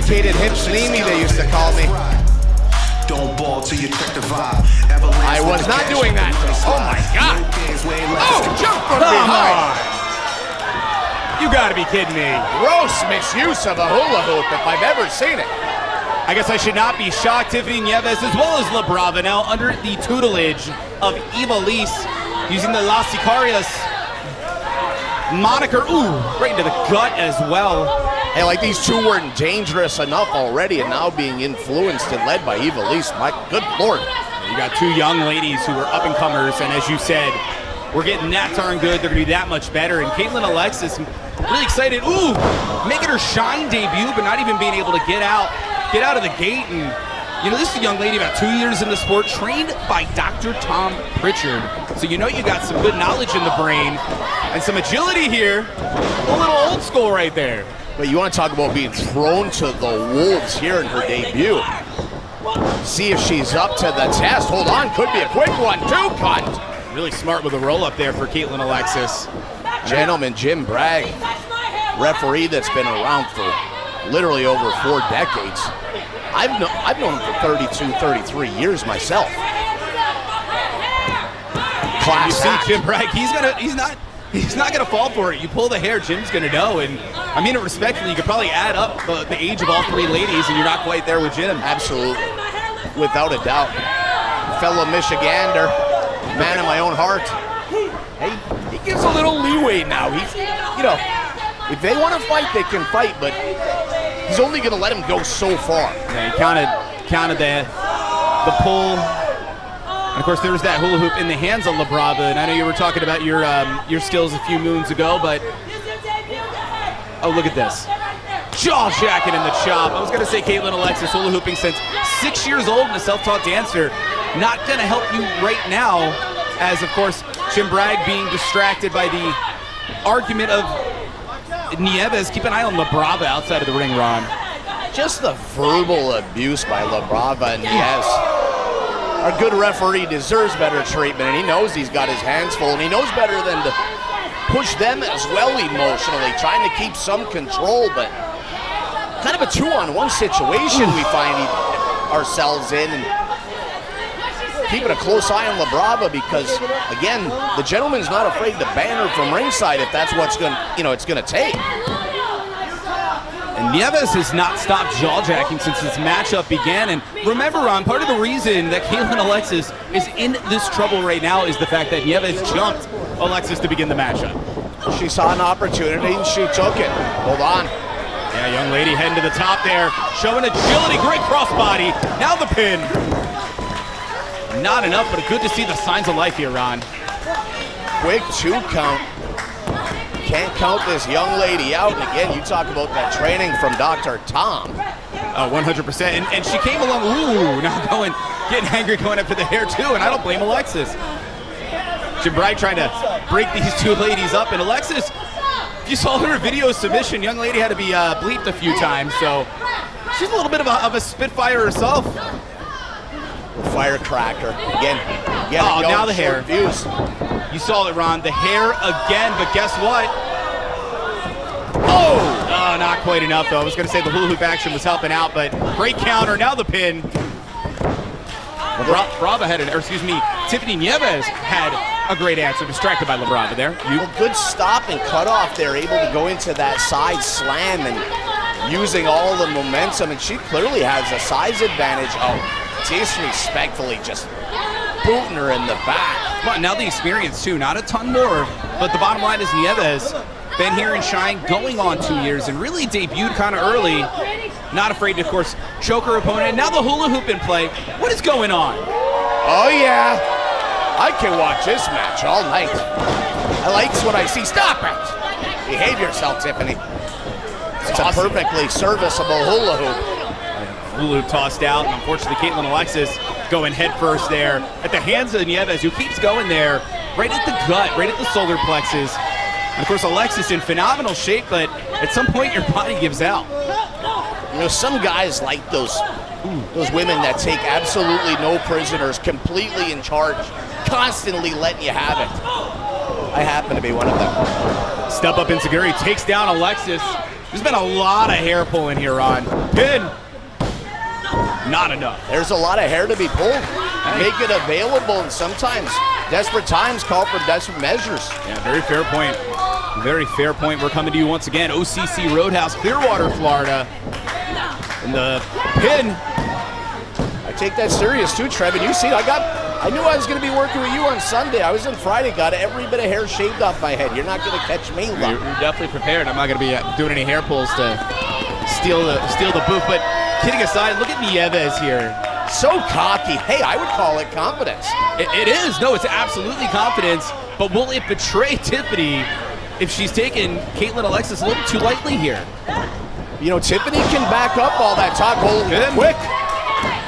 Rotated hip Sleemy, they used to call me. Don't ball till you check the vibe. I was not doing that. Oh my God. Oh, jump from behind. You gotta be kidding me. Gross misuse of a hula hoop if I've ever seen it. I guess I should not be shocked. Tiffany Nieves as well as La Brava now under the tutelage of Ivelisse using the Las Sicarias moniker. Ooh, right into the gut as well. Hey, like these two weren't dangerous enough already and now being influenced and led by Ivelisse. My good Lord. You got two young ladies who are up-and-comers, and as you said, we're getting that darn good. They're going to be that much better. And Kaitland Alexis, really excited. Ooh, making her shine debut, but not even being able to get out of the gate. And, you know, this is a young lady about 2 years in the sport, trained by Dr. Tom Pritchard. So you know you got some good knowledge in the brain and some agility here. A little old school right there. But you want to talk about being thrown to the wolves here in her debut. See if she's up to the test. Hold on, could be a quick one. Two cut. Really smart with a roll-up there for Kaitland Alexis. Gentleman, Jim Bragg, referee that's been around for literally over 4 decades. I've known him for 32, 33 years myself. Class you act. see Jim Bragg, he's not gonna fall for it. You pull the hair, Jim's gonna know. And I mean it respectfully, you could probably add up the age of all 3 ladies and you're not quite there with Jim. Absolutely, without a doubt. Fellow Michigander, man of my own heart. Hey, he gives a little leeway now. He's, you know, if they want to fight, they can fight, but he's only going to let him go so far. Yeah, he counted the pull. And of course, there was that hula hoop in the hands of La Brava. And I know you were talking about your skills a few moons ago, but oh, look at this. Jaw jacking in the chop. I was going to say Kaitland Alexis hula hooping since 6 years old and a self-taught dancer. Not going to help you right now, as of course Jim Bragg being distracted by the argument of Nieves. Keep an eye on La Brava outside of the ring, Ron. Just the verbal abuse by La Brava and Nieves. Our good referee deserves better treatment, and he knows he's got his hands full, and he knows better than to push them as well emotionally, trying to keep some control, but kind of a 2-on-1 situation we find ourselves in, and keeping a close eye on La Brava because, again, the gentleman's not afraid to ban her from ringside if that's what's it's going to take. And Nieves has not stopped jaw-jacking since this matchup began. And remember, Ron, part of the reason that Kaitland Alexis is in this trouble right now is the fact that Nieves jumped Alexis to begin the matchup. She saw an opportunity and she took it. Hold on. Yeah, young lady heading to the top there, showing agility, great crossbody. Now the pin. Not enough, but good to see the signs of life here, Ron. Quick 2 count. Can't count this young lady out. And again, you talk about that training from Dr. Tom. 100%. And she came along, ooh, now getting angry going up to the hair too, and I don't blame Alexis. Jim Bragg trying to break these 2 ladies up, and Alexis, if you saw her video submission, young lady had to be bleeped a few times, so she's a little bit of a spitfire herself. Firecracker. Again, now the hair. Views. You saw it, Ron. The hair again, but guess what? Oh, not quite enough, though. I was going to say the hula hoop action was helping out, but great counter. Now the pin. Brava had Tiffany Nieves had a great answer, distracted by La Brava there. Good stop and cut off there, able to go into that side slam and using all the momentum, and she clearly has a size advantage. Oh, disrespectfully just booting her in the back. Come on, now the experience too, not a ton more, but the bottom line is Nieves been here in Shine going on 2 years and really debuted kind of early. Not afraid to, of course, choke her opponent. And now the hula hoop in play. What is going on? Oh yeah, I can watch this match all night. I like what I see. Stop it! Behave yourself, Tiffany. It's a perfectly serviceable hula hoop. Hula hoop tossed out, and unfortunately Kaitland Alexis going head first there at the hands of Nieves, who keeps going there, right at the gut, right at the solar plexus. And of course Alexis in phenomenal shape, but at some point your body gives out. You know, some guys like those women that take absolutely no prisoners, completely in charge, constantly letting you have it. I happen to be one of them. Step up insecurity, takes down Alexis. There's been a lot of hair pulling here, Ron. Pin. Not enough. There's a lot of hair to be pulled. Make it available, and sometimes desperate times call for desperate measures. Yeah, very fair point. Very fair point. We're coming to you once again. OCC Roadhouse, Clearwater, Florida. And the pin. I take that serious too, Trevin. You see, I knew I was going to be working with you on Sunday. I was in Friday, got every bit of hair shaved off my head. You're not going to catch me. You're definitely prepared. I'm not going to be doing any hair pulls to steal the booth. But kidding aside, look at Nieves here. So cocky. Hey, I would call it confidence. It is. No, it's absolutely confidence. But will it betray Tiffany if she's taken Kaitland Alexis a little too lightly here? You know, Tiffany can back up all that talk quick.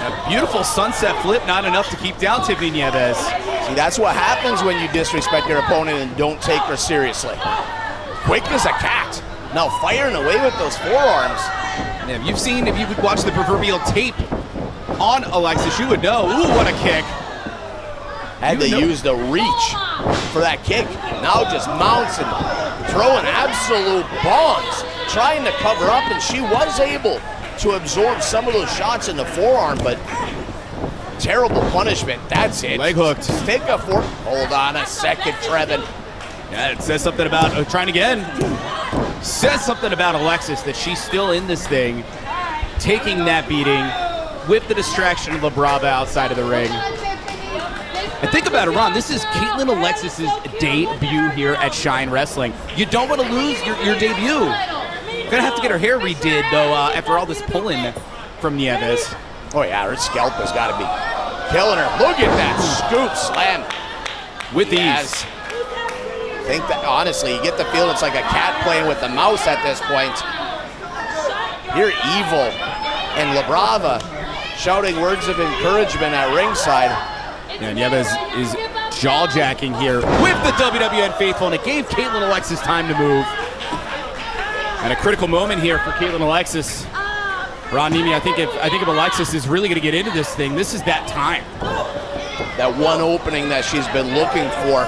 A beautiful sunset flip, not enough to keep down Tiffany Nieves. See, that's what happens when you disrespect your opponent and don't take her seriously. Quick as a cat. Now firing away with those forearms. Yeah, if you would watch the proverbial tape on Alexis, you would know. Ooh, what a kick. Had to use the reach for that kick. Now just mounts and throwing absolute bombs, trying to cover up, and she was able to absorb some of those shots in the forearm, but terrible punishment. That's it. Leg hooked. Take a fork. Hold on a second, Trevin. Yeah, it says something about trying again. Says something about Alexis that she's still in this thing, taking that beating with the distraction of La Brava outside of the ring. And think about it, Ron. This is Kaitland Alexis's debut here at Shine Wrestling. You don't want to lose your debut. Gonna have to get her hair redid though after all this pulling from Nieves. Oh yeah, her scalp has got to be killing her. Look at that scoop slam with ease. I think that honestly, you get the feel it's like a cat playing with the mouse at this point. You're evil, and La Brava shouting words of encouragement at ringside. Yeah, Nieves is jaw-jacking here with the WWN faithful, and it gave Kaitland Alexis time to move. And a critical moment here for Kaitland Alexis. Ron Nimi, I think if Alexis is really going to get into this thing, this is that time. That one opening that she's been looking for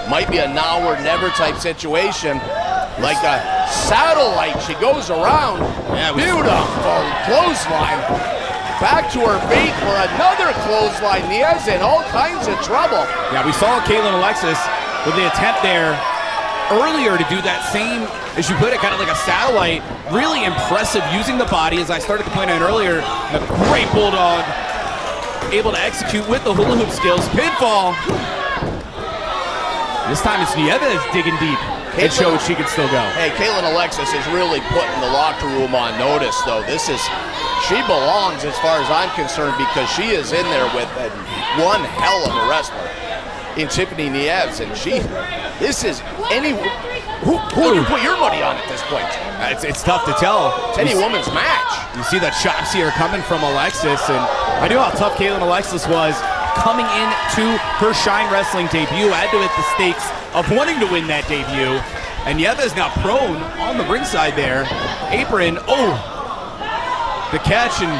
might be a now or never type situation. Like a satellite, she goes around. Yeah, beautiful clothesline. Back to her feet for another clothesline. Nieves in all kinds of trouble. Yeah, we saw Kaitland Alexis with the attempt there earlier to do that same, as you put it, kind of like a satellite. Really impressive using the body, as I started to point out earlier. A great bulldog, able to execute with the hula hoop skills. Pinfall. This time it's Nieves digging deep and showing she can still go. Hey, Kaitland Alexis is really putting the locker room on notice, though. She belongs as far as I'm concerned, because she is in there with one hell of a wrestler in Tiffany Nieves, and who do you put your money on at this point? It's tough to tell. It's any woman's match. You see the chops here coming from Alexis, and I knew how tough Kaitland Alexis was coming into her Shine Wrestling debut. Add to it the stakes of wanting to win that debut, and Nieves now prone on the ringside there. Apron, the catch and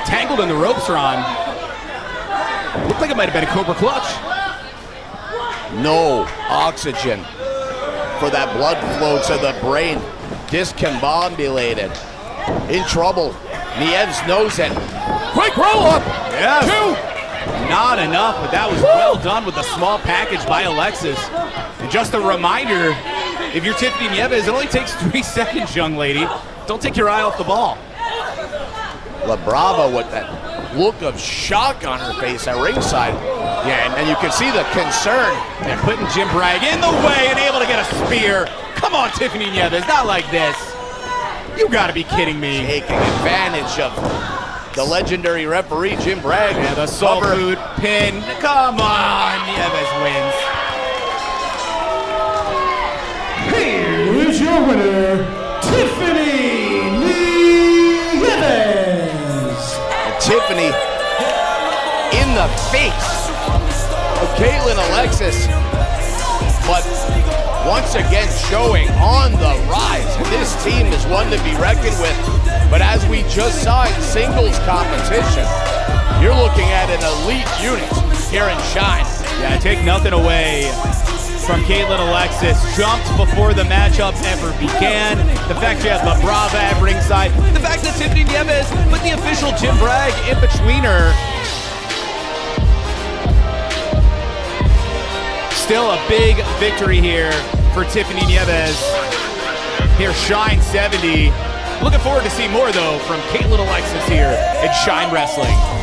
tangled in the ropes, Ron. Looked like it might have been a Cobra Clutch. No oxygen for that blood flow to the brain. Discombobulated. In trouble. Nieves knows it. Quick roll up. Yes. 2. Not enough, but that was well done with a small package by Alexis. And just a reminder, if you're Tiffany Nieves, it only takes 3 seconds, young lady. Don't take your eye off the ball. La Brava with that look of shock on her face at ringside. Yeah, and you can see the concern. And putting Jim Bragg in the way and able to get a spear. Come on, Tiffany Nieves, not like this. You gotta be kidding me. Taking advantage of the legendary referee, Jim Bragg. Yeah, the soul food pin. Come on, Nieves wins. Here is your winner, Tiffany Nieves. And Tiffany in the face of Kaitland Alexis, but once again showing on the rise. And this team is one to be reckoned with. But as we just saw in singles competition, you're looking at an elite unit here in Shine. Yeah, take nothing away from Kaitland Alexis. Jumped before the matchup ever began. The fact she has La Brava at ringside. The fact that Tiffany Nieves put the official Jim Bragg in between her. Still a big victory here for Tiffany Nieves. Here, Shine 70. Looking forward to see more, though, from Kaitland Alexis here in Shine Wrestling.